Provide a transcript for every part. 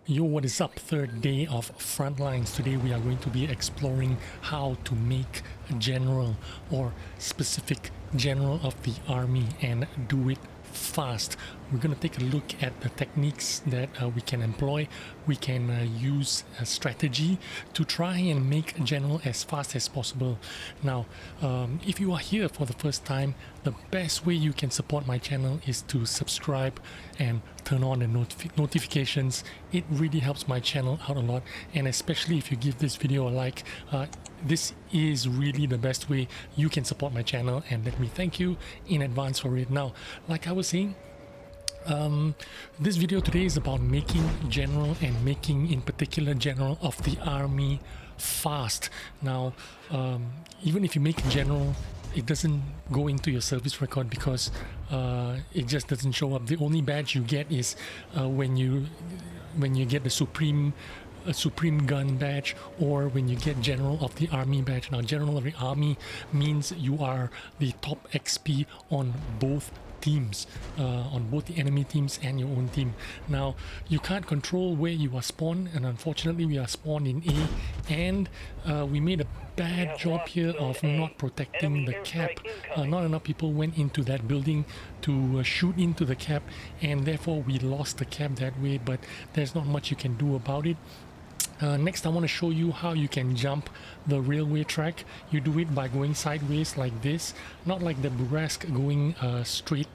Yo, what is up? Third day of Frontlines. Today we are going to be exploring how to make a general or specific general of the army and do it fast. We're going to take a look at the techniques that we can employ. We can use a strategy to try and make a general as fast as possible. Now, if you are here for the first time, the best way you can support my channel is to subscribe and turn on the notifications. It really helps my channel out a lot, and especially if you give this video a like, this is really the best way you can support my channel, and let me thank you in advance for it. Now, like I was saying, this video today is about making general, and making in particular general of the army fast. Now, even if you make a general, it doesn't go into your service record because it just doesn't show up. The only badge you get is when you get the supreme gun badge, or when you get general of the army badge. Now, general of the army means you are the top XP on both teams, on both the enemy teams and your own team. Now, you can't control where you are spawned, and unfortunately we are spawned in A, and we made a bad job here of not protecting the cap. Not enough people went into that building to shoot into the cap, and therefore we lost the cap that way, but there's not much you can do about it. Next, I want to show you how you can jump the railway track. You do it by going sideways like this, not like the burlesque going straight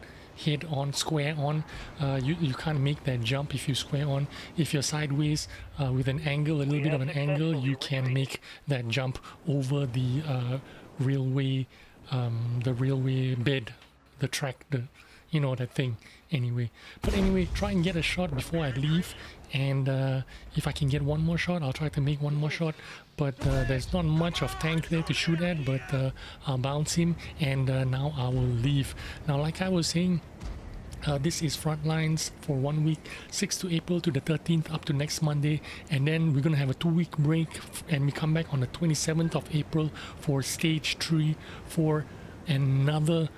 head on, square on. You can't make that jump if you square on. If you're sideways with an angle, a little bit of an angle, you can make that jump over the railway bed, the track, you know, that thing. Anyway, try and get a shot before I leave, and if I can get one more shot, I'll try to make one more shot, but there's not much of tank there to shoot at, but I'll bounce him, and now I will leave. Now, like I was saying, this is Frontlines for 1 week, 6th to April to the 13th, up to next Monday, and then we're gonna have a 2-week break, and we come back on the 27th of April for stage 3 for another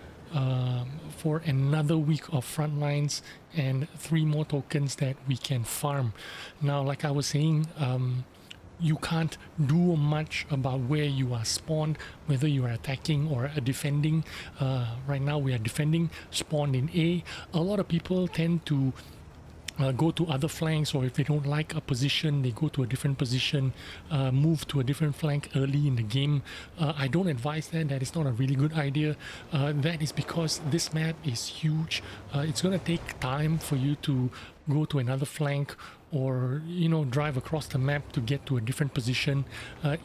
week of Frontlines and 3 more tokens that we can farm. Now, like I was saying, you can't do much about where you are spawned, whether you are attacking or defending. Right now we are defending, spawned in A. A lot of people tend to go to other flanks, or if they don't like a position, they go to a different position, move to a different flank early in the game. I don't advise that. That is not a really good idea. That is because this map is huge. It's gonna take time for you to go to another flank, or, you know, drive across the map to get to a different position.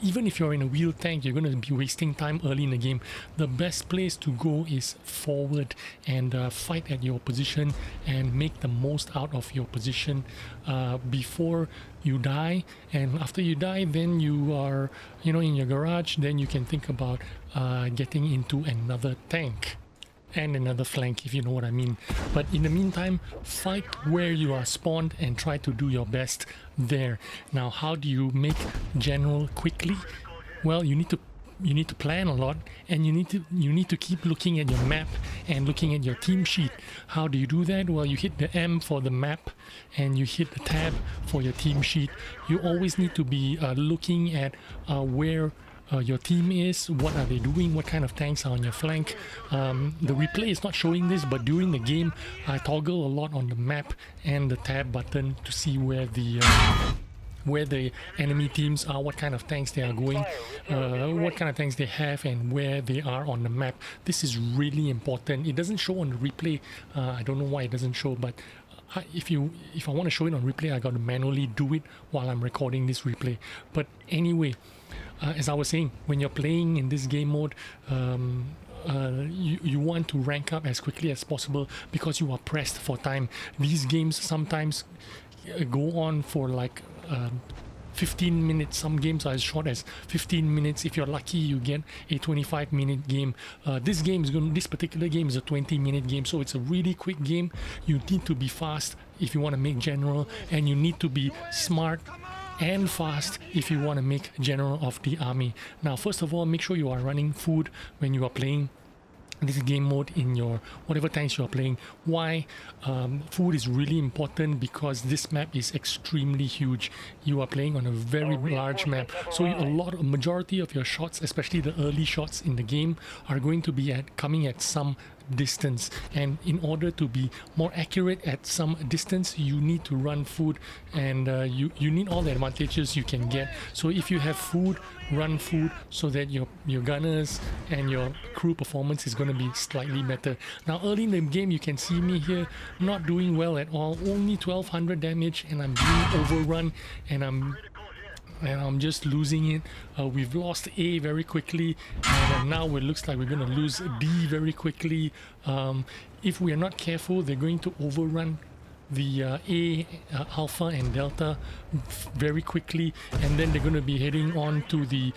Even if you're in a wheel tank, you're going to be wasting time early in the game. The best place to go is forward and fight at your position and make the most out of your position before you die. And after you die, then you are, you know, in your garage, then you can think about getting into another tank and another flank, if you know what I mean. But in the meantime, fight where you are spawned and try to do your best there. Now, how do you make general quickly? Well, you need to plan a lot, and you need to keep looking at your map and looking at your team sheet. How do you do that? Well, you hit the M for the map and you hit the tab for your team sheet. You always need to be looking at where your team is, what are they doing, what kind of tanks are on your flank. The replay is not showing this, but during the game I toggle a lot on the map and the tab button to see where the enemy teams are, what kind of tanks they are going, what kind of tanks they have, and where they are on the map. This is really important. It doesn't show on the replay. I don't know why it doesn't show, but if I want to show it on replay, I got to manually do it while I'm recording this replay. But anyway, as I was saying, when you're playing in this game mode, you want to rank up as quickly as possible because you are pressed for time. These games sometimes go on for like 15 minutes. Some games are as short as 15 minutes. If you're lucky, you get a 25-minute game. This particular game is a 20-minute game, so it's a really quick game. You need to be fast if you want to make general, and you need to be smart and fast if you want to make general of the army. Now, first of all, make sure you are running food when you are playing. this game mode in your whatever tanks you are playing. Why? Food is really important because this map is extremely huge. You are playing on a very large map, so a majority of your shots, especially the early shots in the game, are going to be coming at some distance, and in order to be more accurate at some distance, you need to run food, and you need all the advantages you can get. So if you have food, run food so that your gunners and your crew performance is going to be slightly better. Now early in the game you can see me here not doing well at all, only 1200 damage, and I'm being overrun, and I'm just losing it. We've lost A very quickly, and now it looks like we're going to lose D very quickly. If we are not careful, they're going to overrun the Alpha and Delta very quickly, and then they're going to be heading on to the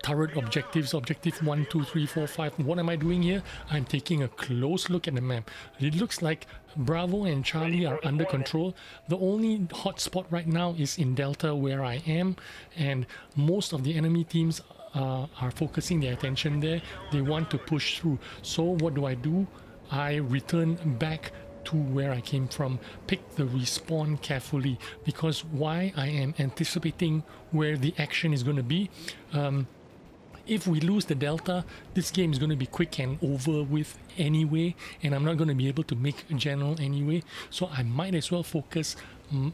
turret objectives, objective 1, 2, 3, 4, 5. What am I doing here? I'm taking a close look at the map. It looks like Bravo and Charlie are under control. The only hotspot right now is in Delta where I am, and most of the enemy teams are focusing their attention there. They want to push through. So what do? I return back to where I came from, pick the respawn carefully, because why? I am anticipating where the action is going to be. If we lose the Delta, this game is going to be quick and over with anyway, and I'm not going to be able to make general anyway, so I might as well focus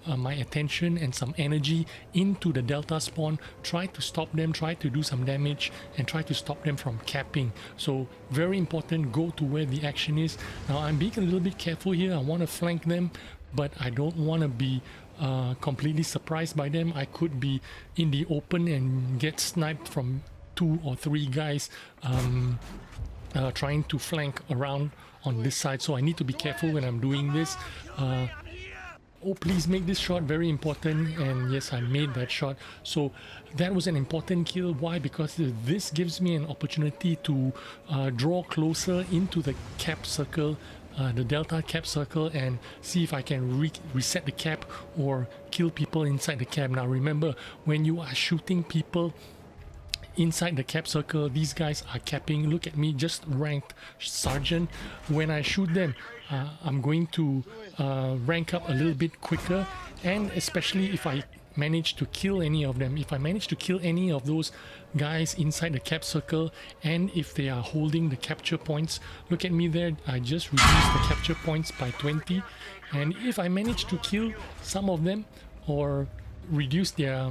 my attention and some energy into the Delta spawn, try to stop them, try to do some damage, and try to stop them from capping. So very important, go to where the action is. Now I'm being a little bit careful here. I want to flank them, but I don't want to be completely surprised by them. I could be in the open and get sniped from 2 or 3 guys trying to flank around on this side, so I need to be careful when I'm doing this. Oh, please make this shot, very important, and yes, I made that shot. So that was an important kill. Why? Because this gives me an opportunity to draw closer into the cap circle, the Delta cap circle, and see if I can reset the cap or kill people inside the cap. Now remember, when you are shooting people inside the cap circle, these guys are capping. Look at me, just ranked sergeant. When I shoot them, I'm going to rank up a little bit quicker, and especially if I manage to kill any of them. If I manage to kill any of those guys inside the cap circle, and if they are holding the capture points, look at me there, I just reduced the capture points by 20, and if I manage to kill some of them or reduce their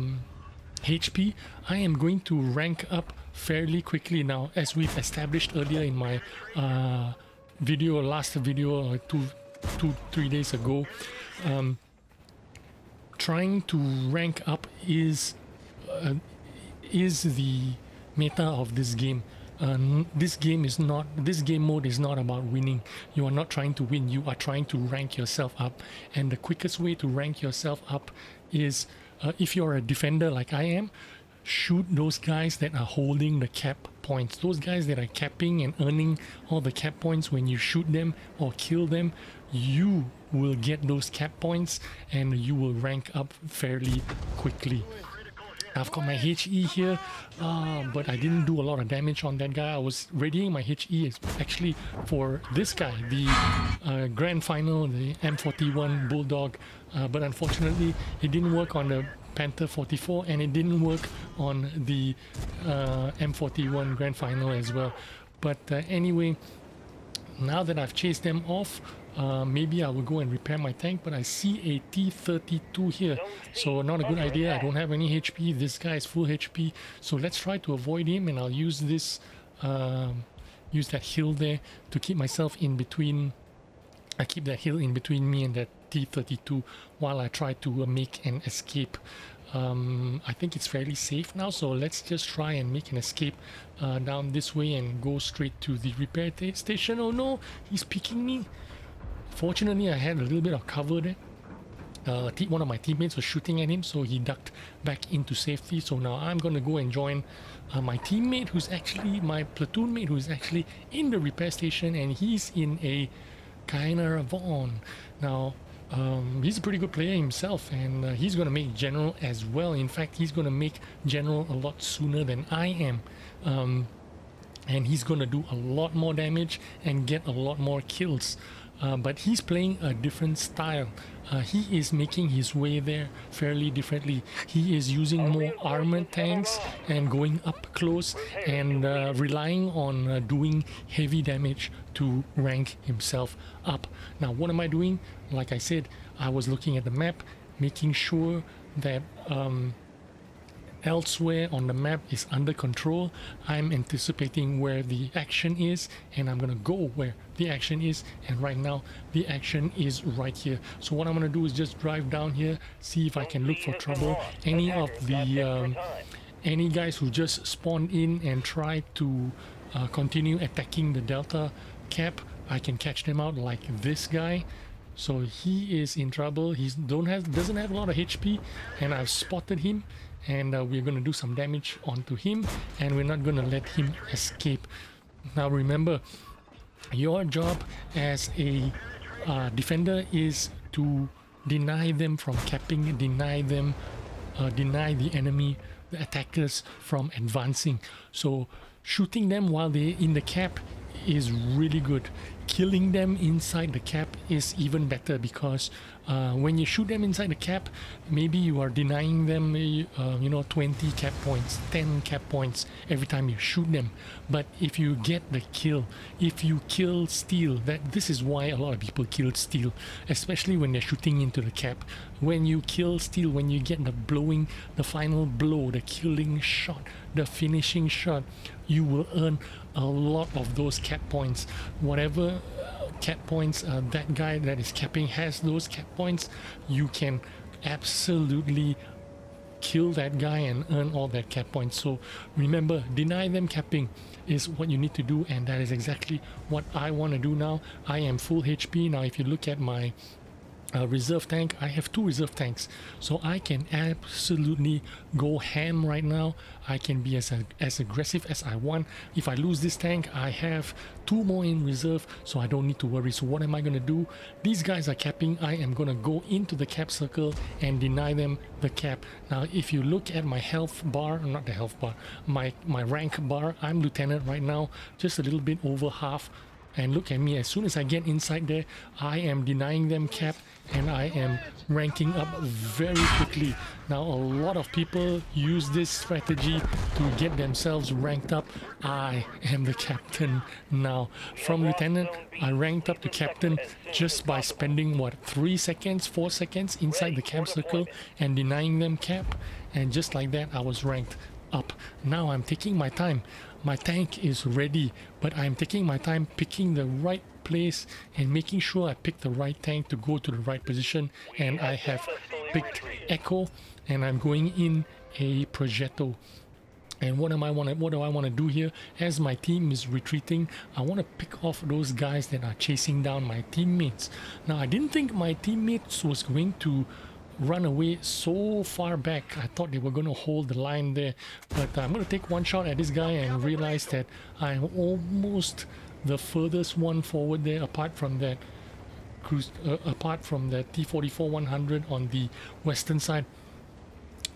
HP, I am going to rank up fairly quickly. Now, as we've established earlier in my last video 2-3 days ago, trying to rank up is the meta of this game. This game mode is not about winning. You are not trying to win, you are trying to rank yourself up, and the quickest way to rank yourself up is if you're a defender like I am, shoot those guys that are holding the cap points. Those guys that are capping and earning all the cap points, when you shoot them or kill them, you will get those cap points and you will rank up fairly quickly. I've got my HE here, but I didn't do a lot of damage on that guy. I was readying my HE actually for this guy, the grand final, the M41 Bulldog, but unfortunately it didn't work on the Panther 44, and it didn't work on the M41 grand final as well. But anyway, now that I've chased them off, maybe I will go and repair my tank, but I see a T-32 here, so not a good idea. I don't have any HP. This guy is full HP, so let's try to avoid him, and I'll use this use that hill there to keep myself in between. I keep that hill in between me and that T-32 while I try to make an escape. I think it's fairly safe now, so let's just try and make an escape down this way and go straight to the repair station. Oh no, he's picking me. Fortunately, I had a little bit of cover there. One of my teammates was shooting at him, so he ducked back into safety. So now I'm going to go and join my teammate, who's actually my platoon mate, who's actually in the repair station, and he's in a Kyner Vaughn. Now, he's a pretty good player himself, and he's going to make general as well. In fact, he's going to make general a lot sooner than I am. and he's gonna do a lot more damage and get a lot more kills. But he's playing a different style. He is making his way there fairly differently. He is using more armored tanks and going up close and relying on doing heavy damage to rank himself up. Now, what am I doing? Like I said, I was looking at the map, making sure that elsewhere on the map is under control. I'm anticipating where the action is, and I'm gonna go where the action is, and right now the action is right here. So what I'm gonna do is just drive down here, see if I can look for trouble. Any of the any guys who just spawned in and try to continue attacking the Delta cap, I can catch them out, like this guy. So he is in trouble. He doesn't have a lot of HP, and I've spotted him, and we're going to do some damage onto him, and we're not going to let him escape. Now remember, your job as a defender is to deny them from capping, deny the enemy, the attackers, from advancing. So shooting them while they're in the cap is really good. Killing them inside the cap is even better, because when you shoot them inside the cap, maybe you are denying them 20 cap points, 10 cap points every time you shoot them. But if you get the kill, if you kill steel, this is why a lot of people kill steel, especially when they're shooting into the cap. When you kill steel, when you get the final blow, the killing shot, the finishing shot, you will earn a lot of those cap points. Whatever cap points that guy that is capping has, those cap points, you can absolutely kill that guy and earn all that cap points. So remember, deny them capping is what you need to do, and that is exactly what I want to do now. I am full HP now. If you look at my reserve tank, I have 2 reserve tanks, so I can absolutely go ham right now. I can be as aggressive as I want. If I lose this tank, I have 2 more in reserve, so I don't need to worry. So what am I going to do? These guys are capping. I am going to go into the cap circle and deny them the cap. Now if you look at my health bar, not the health bar, my rank bar, I'm lieutenant right now, just a little bit over half. And look at me, as soon as I get inside there, I am denying them cap, and I am ranking up very quickly. Now a lot of people use this strategy to get themselves ranked up. I am the captain now. From lieutenant, I ranked up to captain just by spending 3 seconds, 4 seconds inside the cap circle and denying them cap, and just like that I was ranked up. Now I'm taking my time. My tank is ready, but I'm taking my time picking the right place and making sure I pick the right tank to go to the right position. And I have picked Echo, and I'm going in a Projeto. And what do I want to do here? As my team is retreating, I want to pick off those guys that are chasing down my teammates. Now I didn't think my teammates was going to run away so far back. I thought they were going to hold the line there, but I'm going to take one shot at this guy and realize that I'm almost the furthest one forward there, apart from that T-44-100 on the western side.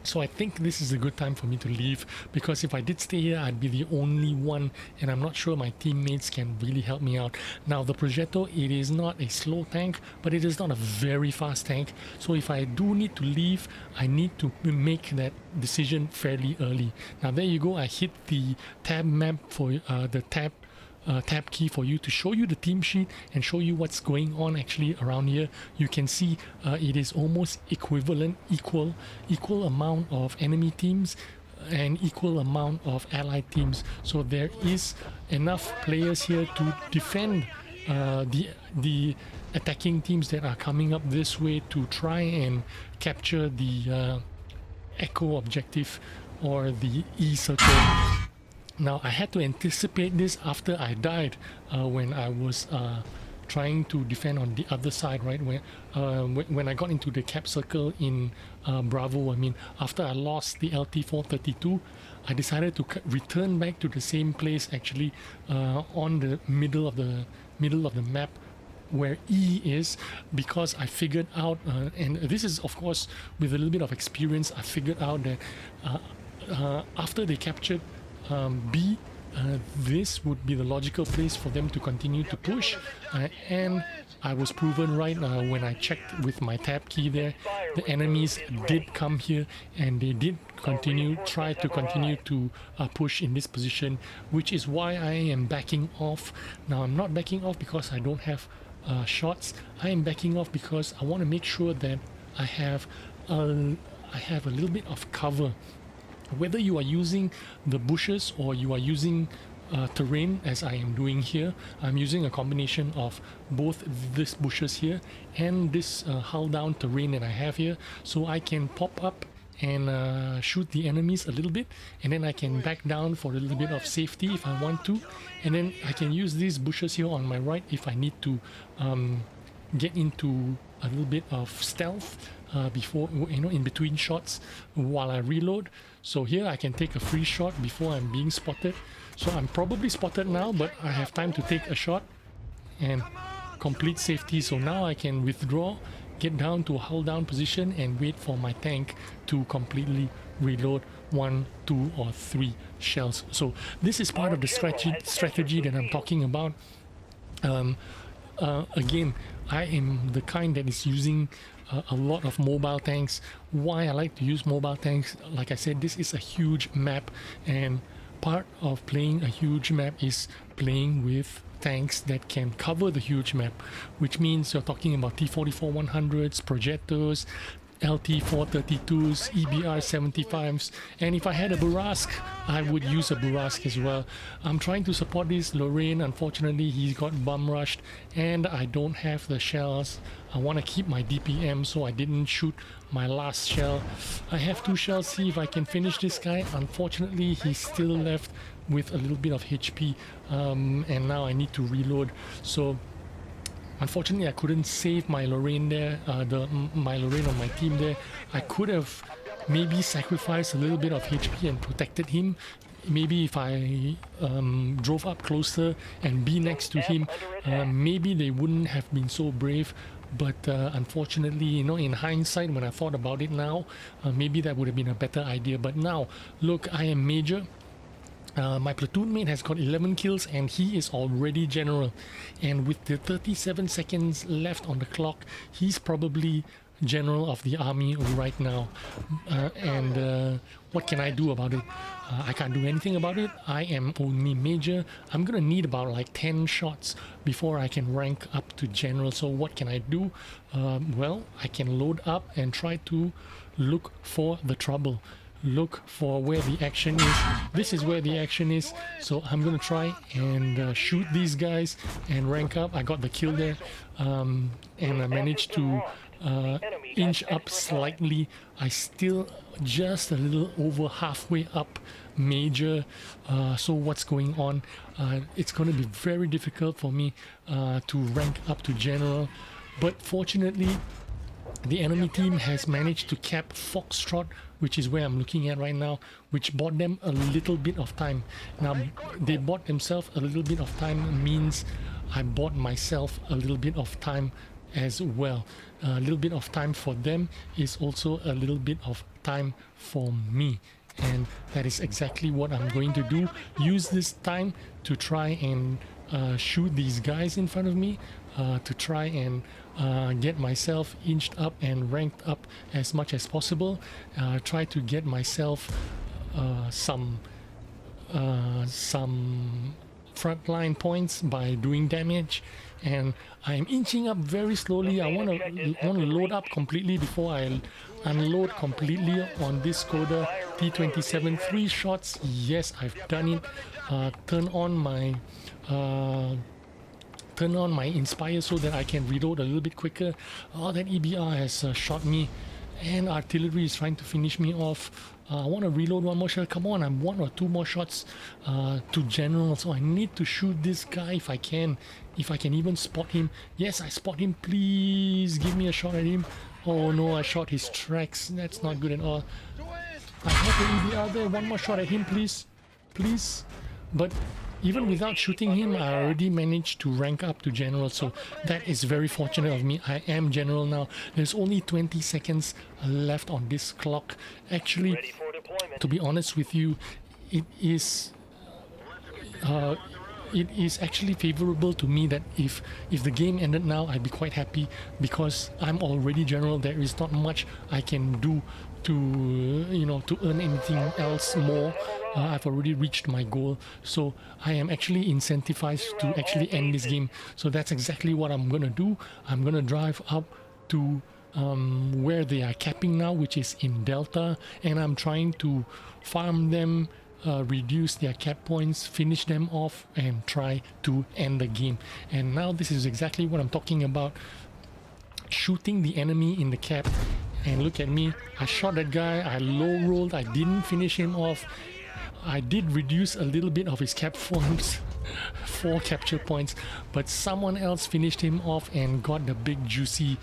So I think this is a good time for me to leave, because if I did stay here, I'd be the only one, and I'm not sure my teammates can really help me out. Now the Projeto, it is not a slow tank, but it is not a very fast tank. So if I do need to leave, I need to make that decision fairly early. Now there you go, I hit the tab map for the tab key for you to show you the team sheet and show you what's going on actually around here. You can see it is almost equal amount of enemy teams and equal amount of allied teams. So there is enough players here to defend the attacking teams that are coming up this way to try and capture the Echo objective or the E circle. Now I had to anticipate this after I died when I was trying to defend on the other side, right? When I got into the cap circle in Bravo, I mean, after I lost the LT-432, I decided to return back to the same place actually on the middle of the map where E is, because I figured out, and this is of course with a little bit of experience, I figured out that after they captured B, this would be the logical place for them to continue to push, and I was proven right when I checked with my tab key there. The enemies did come here and they did try to continue to push in this position, which is why I am backing off. Now I'm not backing off because I don't have shots. I am backing off because I want to make sure that I have a little bit of cover. Whether you are using the bushes or you are using terrain, as I am doing here, I'm using a combination of both these bushes here and this hull down terrain that I have here, so I can pop up and shoot the enemies a little bit, and then I can back down for a little bit of safety if I want to, and then I can use these bushes here on my right if I need to get into a little bit of stealth before, you know, in between shots while I reload. So here I can take a free shot before I'm being spotted. So I'm probably spotted now, but I have time to take a shot and complete safety. So now I can withdraw, get down to a hull down position and wait for my tank to completely reload 1, 2 or 3 shells. So this is part of the strategy that I'm talking about. Again, I am the kind that is using a lot of mobile tanks. Why I like to use mobile tanks, like I said, this is a huge map, and part of playing a huge map is playing with tanks that can cover the huge map, which means you're talking about T-44-100s, Projetos, LT-432s, EBR-75s, and if I had a Burrasque, I would use a Burrasque as well. I'm trying to support this Lorraine. Unfortunately, he got bum rushed and I don't have the shells. I want to keep my DPM, so I didn't shoot my last shell. I have 2 shells, see if I can finish this guy. Unfortunately, he's still left with a little bit of HP, and now I need to reload. So unfortunately, I couldn't save my Lorraine there, my Lorraine on my team there. I could have maybe sacrificed a little bit of HP and protected him. Maybe if I drove up closer and be next to him, maybe they wouldn't have been so brave. But unfortunately, you know, in hindsight, when I thought about it now, maybe that would have been a better idea. But now, look, I am Major. My platoon mate has got 11 kills and he is already general, and with the 37 seconds left on the clock, he's probably general of the army right now. What can I do about it? I can't do anything about it. I am only Major. I'm gonna need about like 10 shots before I can rank up to general. So what can I do? Well, I can load up and try to look for the trouble. Look for where the action is. This is where the action is, so I'm gonna try and shoot these guys and rank up. I got the kill there, and I managed to inch up slightly. I still just a little over halfway up Major. So what's going on? It's going to be very difficult for me to rank up to general, but fortunately the enemy team has managed to cap Foxtrot, which is where I'm looking at right now, which bought them a little bit of time. Now, they bought themselves a little bit of time means I bought myself a little bit of time as well. A little bit of time for them is also a little bit of time for me. And that is exactly what I'm going to do. Use this time to try and shoot these guys in front of me, to try and get myself inched up and ranked up as much as possible. Try to get myself some frontline points by doing damage, and I'm inching up very slowly. I want to load up completely before I unload completely on this Skoda T27. 3 shots, yes, I've done it. Turn on my Inspire so that I can reload a little bit quicker. Oh, that EBR has shot me, and artillery is trying to finish me off. I want to reload one more shot. Come on, I'm 1 or 2 more shots to general, so I need to shoot this guy if I can even spot him. Yes, I spot him. Please give me a shot at him. Oh no, I shot his tracks. That's not good at all. I have the EBR there. 1 more shot at him, please. Please. But even without shooting him, I already managed to rank up to general, so that is very fortunate of me. I am general now. There's only 20 seconds left on this clock. Actually, to be honest with you, it is it is actually favorable to me that if the game ended now, I'd be quite happy because I'm already general. There is not much I can do to earn anything else more. I've already reached my goal, so I am actually incentivized to actually end this game. So that's exactly what I'm gonna do. I'm gonna drive up to where they are capping now, which is in Delta, and I'm trying to farm them, reduce their cap points, finish them off, and try to end the game. And now this is exactly what I'm talking about. Shooting the enemy in the cap, and look at me, I shot that guy, I low rolled, I didn't finish him off. I did reduce a little bit of his cap points, 4 capture points, but someone else finished him off and got the big juicy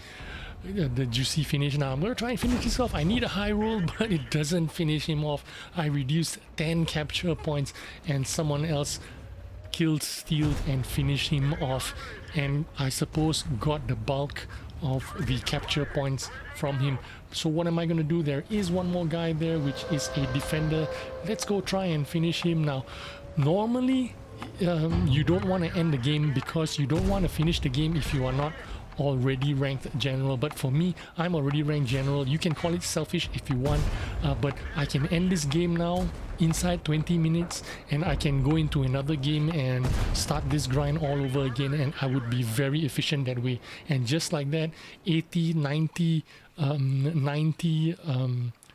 finish. Now I'm gonna try and finish this off. I need a high roll, but it doesn't finish him off. I reduced 10 capture points and someone else killed, stealed, and finished him off, and I suppose got the bulk of the capture points from him. So what am I going to do? There is one more guy there, which is a defender. Let's go try and finish him now. Normally you don't want to end the game because you don't want to finish the game if you are not already ranked general, but for me, I'm already ranked general. You can call it selfish if you want, but I can end this game now inside 20 minutes and I can go into another game and start this grind all over again, and I would be very efficient that way. And just like that, 80, 90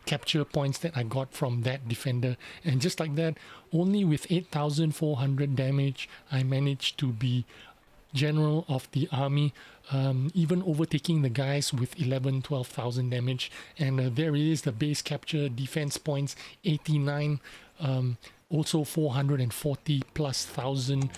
capture points that I got from that defender, and just like that, only with 8,400 damage, I managed to be general of the army, even overtaking the guys with 12,000 damage. And there it is, the base capture defense points, 89, also 440 plus thousand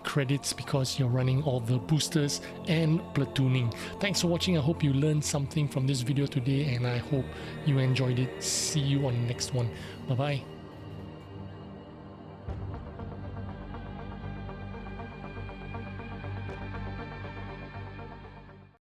credits because you're running all the boosters and platooning. Thanks for watching. I hope you learned something from this video today, and I hope you enjoyed it. See you on the next one. Bye bye.